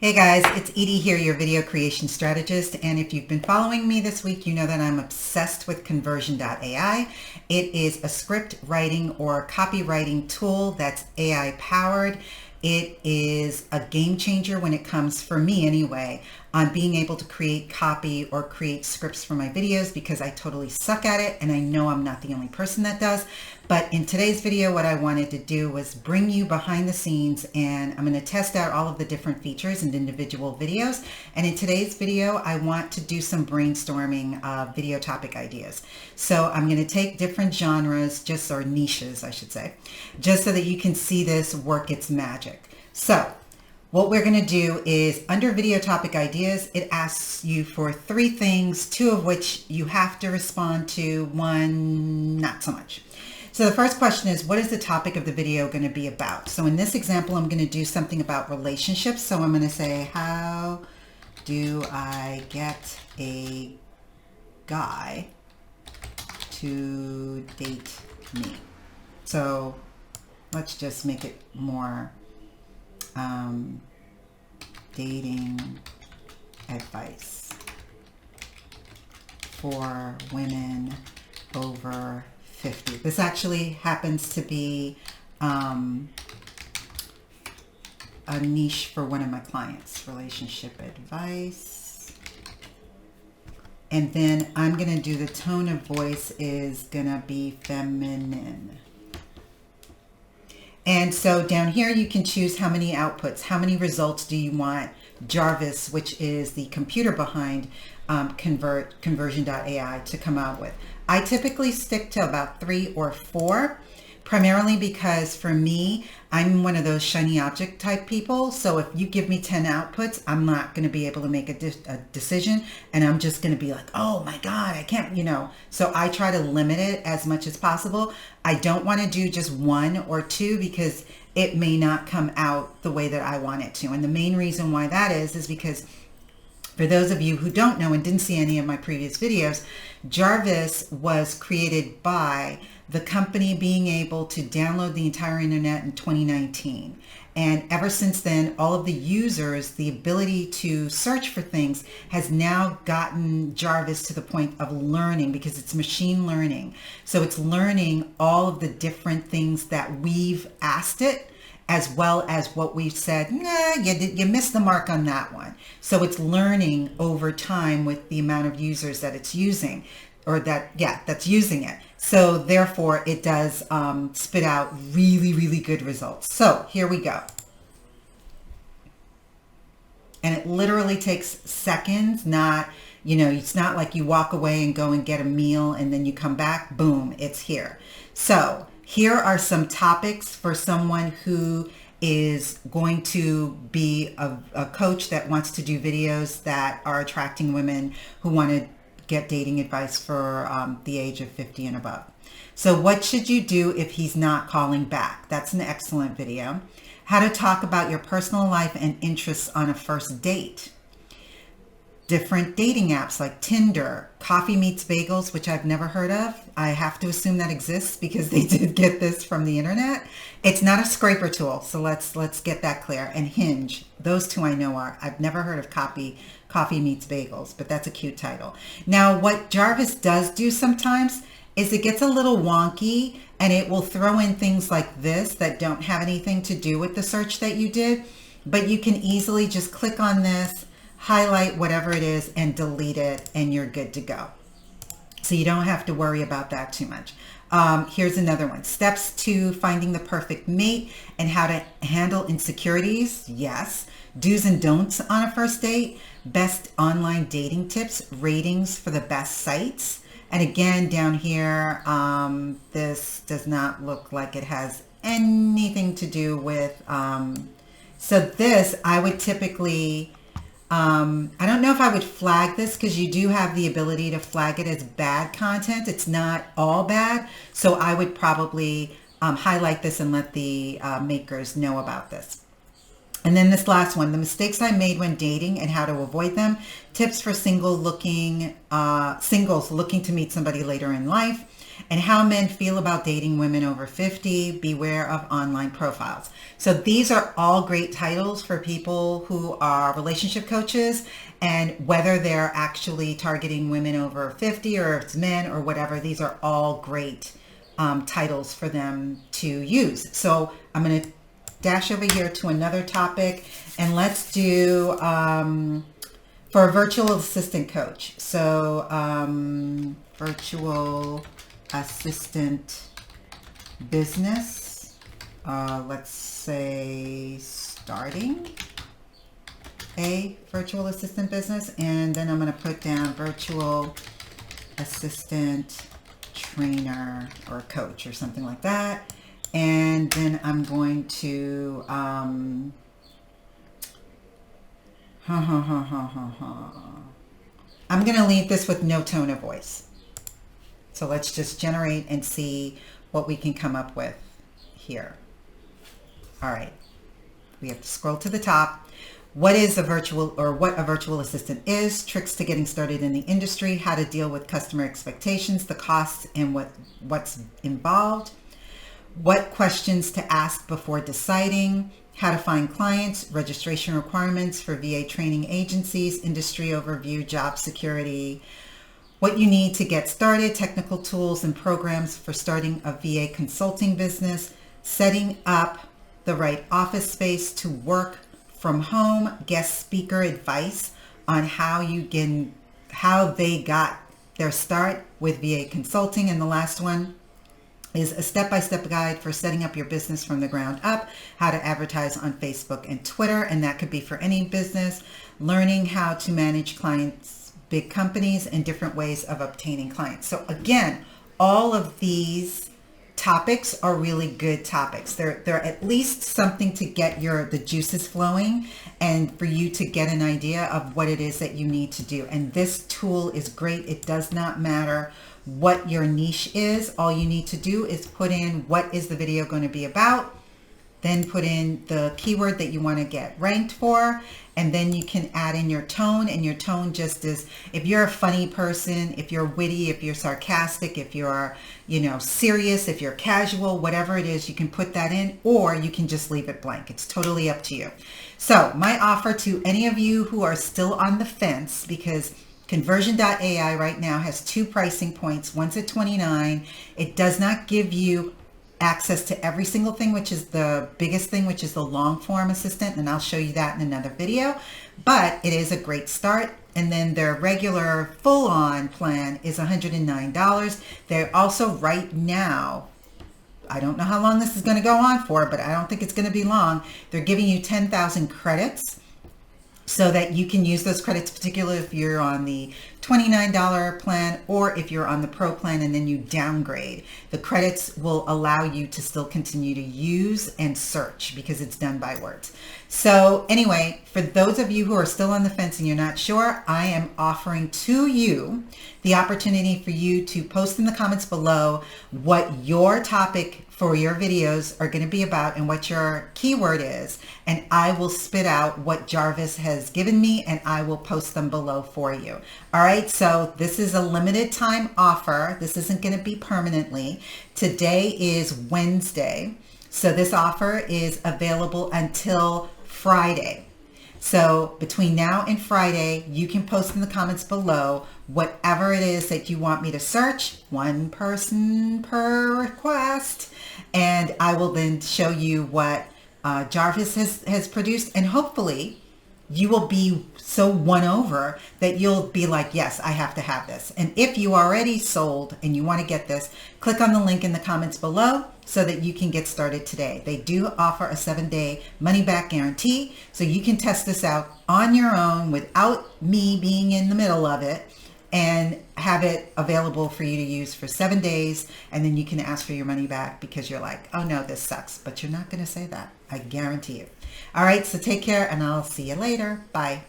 Hey guys, it's Edie here, your video creation strategist. And if you've been following me this week, you know that I'm obsessed with conversion.ai. It is a script writing or copywriting tool that's AI powered. It is a game changer when it comes, for me anyway, on being able to create copy or create scripts for my videos, because I totally suck at it and I know I'm not the only person that does. But in today's video, what I wanted to do was bring you behind the scenes, and I'm going to test out all of the different features and individual videos. And in today's video, I want to do some brainstorming of video topic ideas. So I'm going to take different genres, or niches, I should say, just so that you can see this work its magic. So what we're going to do is, under video topic ideas, it asks you for 3 things, 2 of which you have to respond to, 1 not so much. So the first question is, what is the topic of the video going to be about? So in this example, I'm going to do something about relationships. So I'm going to say, how do I get a guy to date me? So let's just make it more dating advice for women over 50. This actually happens to be a niche for one of my clients, relationship advice. And then I'm going to do, the tone of voice is going to be feminine. And so down here, you can choose how many outputs, how many results do you want Jarvis, which is the computer behind conversion.ai, to come out with. I typically stick to about 3 or 4, primarily because for me, I'm one of those shiny object type people. So if you give me 10 outputs, I'm not going to be able to make a decision, and I'm just going to be like, oh my God, I can't, So I try to limit it as much as possible. I don't want to do just 1 or 2 because it may not come out the way that I want it to. And the main reason why that is because, for those of you who don't know and didn't see any of my previous videos, Jarvis was created by the company being able to download the entire internet in 2019. And ever since then, all of the users, the ability to search for things, has now gotten Jarvis to the point of learning, because it's machine learning. So it's learning all of the different things that we've asked it, as well as what we've said, nah, you missed the mark on that one. So it's learning over time with the amount of users that it's using, or that's using it. So therefore it does spit out really, really good results. So here we go. And it literally takes seconds, not, it's not like you walk away and go and get a meal and then you come back, boom, it's here. So here are some topics for someone who is going to be a coach that wants to do videos that are attracting women who want to get dating advice for the age of 50 and above. So what should you do if he's not calling back? That's an excellent video. How to talk about your personal life and interests on a first date. Different dating apps like Tinder, Coffee Meets Bagels, which I've never heard of. I have to assume that exists because they did get this from the internet. It's not a scraper tool, so let's get that clear. And Hinge, those 2 I know are. I've never heard of Coffee Meets Bagels, but that's a cute title. Now, what Jarvis does do sometimes is it gets a little wonky, and it will throw in things like this that don't have anything to do with the search that you did, but you can easily just click on this, highlight whatever it is, and delete it, and you're good to go. So you don't have to worry about that too much. Here's another one. Steps to finding the perfect mate and how to handle insecurities. Yes. Do's and don'ts on a first date. Best online dating tips. Ratings for the best sites. And again, down here, this does not look like it has anything to do with, so this, I would typically, I don't know if I would flag this, because you do have the ability to flag it as bad content. It's not all bad. So I would probably highlight this and let the makers know about this. And then this last one, the mistakes I made when dating and how to avoid them. Tips for singles looking to meet somebody later in life. and how men feel about dating women over 50. Beware of online profiles. So these are all great titles for people who are relationship coaches, and whether they're actually targeting women over 50 or it's men or whatever, these are all great titles for them to use. So I'm going to dash over here to another topic, and let's do for a virtual assistant coach. So virtual assistant business, let's say starting a virtual assistant business, and then I'm going to put down virtual assistant trainer or coach or something like that. And then I'm going to I'm going to leave this with no tone of voice. So let's just generate and see what we can come up with here. All right, we have to scroll to the top. What is a virtual, or what a virtual assistant is, tricks to getting started in the industry, how to deal with customer expectations, the costs and what's involved, what questions to ask before deciding, how to find clients, registration requirements for VA training agencies, industry overview, job security, what you need to get started, technical tools and programs for starting a VA consulting business, setting up the right office space to work from home, guest speaker advice on how they got their start with VA consulting. And the last one is a step-by-step guide for setting up your business from the ground up, how to advertise on Facebook and Twitter, and that could be for any business, learning how to manage clients, big companies, and different ways of obtaining clients. So again, all of these topics are really good topics. They're at least something to get the juices flowing and for you to get an idea of what it is that you need to do. And this tool is great. It does not matter what your niche is. All you need to do is put in what is the video going to be about, then put in the keyword that you want to get ranked for, and then you can add in your tone. And your tone just is, if you're a funny person, if you're witty, if you're sarcastic, if you're, serious, if you're casual, whatever it is, you can put that in, or you can just leave it blank. It's totally up to you. So my offer to any of you who are still on the fence, because conversion.ai right now has two pricing points. One's at $29. It does not give you access to every single thing, which is the biggest thing, which is the long form assistant, and I'll show you that in another video, but it is a great start. And then their regular full-on plan is $109. They're also right now, I don't know how long this is going to go on for, but I don't think it's going to be long. They're giving you 10,000 credits so that you can use those credits, particularly if you're on the $29 plan or if you're on the pro plan and then you downgrade. The credits will allow you to still continue to use and search because it's done by words. So anyway, for those of you who are still on the fence and you're not sure, I am offering to you the opportunity for you to post in the comments below what your topic for your videos are going to be about and what your keyword is, and I will spit out what Jarvis has given me and I will post them below for you. All right, so this is a limited time offer. This isn't going to be permanently. Today is Wednesday, so this offer is available until Friday. So between now and Friday, you can post in the comments below whatever it is that you want me to search, one person per request, and I will then show you what Jarvis has produced, and hopefully you will be so won over that you'll be like, yes, I have to have this. And if you already sold and you want to get this, click on the link in the comments below so that you can get started today. They do offer a 7-day money-back guarantee, so you can test this out on your own without me being in the middle of it, and have it available for you to use for 7 days, and then you can ask for your money back because you're like, oh no, this sucks. But you're not going to say that. I guarantee you. All right, so take care, and I'll see you later. Bye.